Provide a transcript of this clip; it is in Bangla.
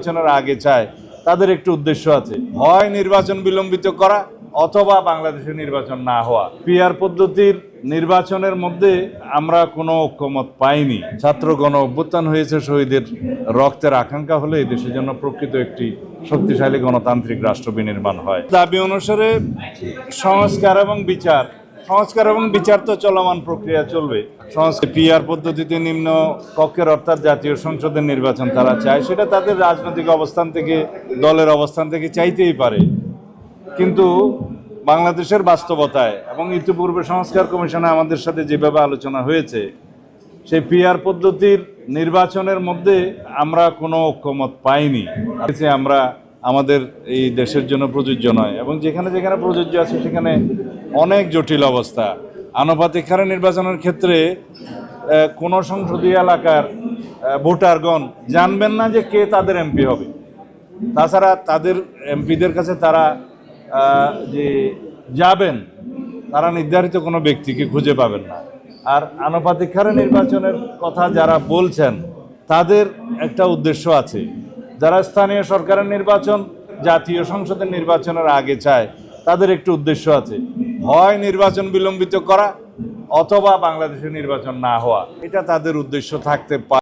নির্বাচনের আগে চায় তাদের একটি উদ্দেশ্য আছে, হয় নির্বাচন বিলম্বিত করা অথবা বাংলাদেশে নির্বাচন না হওয়া। পিআর পদ্ধতির নির্বাচনের মধ্যে আমরা কোনো ঐক্যমত পাইনি। ছাত্র গণ অভ্যুত্থান হয়েছে শহীদের রক্তের আকাঙ্ক্ষা হলে এই দেশের জন্য প্রকৃত একটি শক্তিশালী গণতান্ত্রিক রাষ্ট্র বিনির্মাণ হয়। দাবি অনুসারে সংস্কার এবং বিচার তো চলমান প্রক্রিয়া চলবে। পিআর পদ্ধতিতে নিম্ন কক্ষের অর্থাৎ জাতীয় সংসদের নির্বাচন তারা চায়, সেটা তাদের রাজনৈতিক অবস্থান থেকে, দলের অবস্থান থেকে চাইতেই পারে, কিন্তু বাংলাদেশের বাস্তবতায় এবং ইতিপূর্বে সংস্কার কমিশনে আমাদের সাথে যেভাবে আলোচনা হয়েছে, সেই পিআর পদ্ধতির নির্বাচনের মধ্যে আমরা কোনো ঐক্যমত পাইনি। আমরা আমাদের এই দেশের জন্য প্রযোজ্য নয়, এবং যেখানে যেখানে প্রযোজ্য আছে সেখানে অনেক জটিল অবস্থা। আনুপাতিক হারে নির্বাচনের ক্ষেত্রে কোনো সংসদীয় এলাকার ভোটারগণ জানবেন না যে কে তাদের এমপি হবে। তাছাড়া তাদের এমপিদের কাছে তারা যে যাবেন, তারা নির্ধারিত কোনো ব্যক্তিকে খুঁজে পাবেন না। আর আনুপাতিক হারে নির্বাচনের কথা যারা বলছেন তাদের একটা উদ্দেশ্য আছে। যারা স্থানীয় সরকারের নির্বাচন জাতীয় সংসদের নির্বাচনের আগে চায় তাদের একটি উদ্দেশ্য আছে, হয় নির্বাচন বিলম্বিত করা অথবা বাংলাদেশে নির্বাচন না হওয়া। এটা তাদের উদ্দেশ্য থাকতে পারে।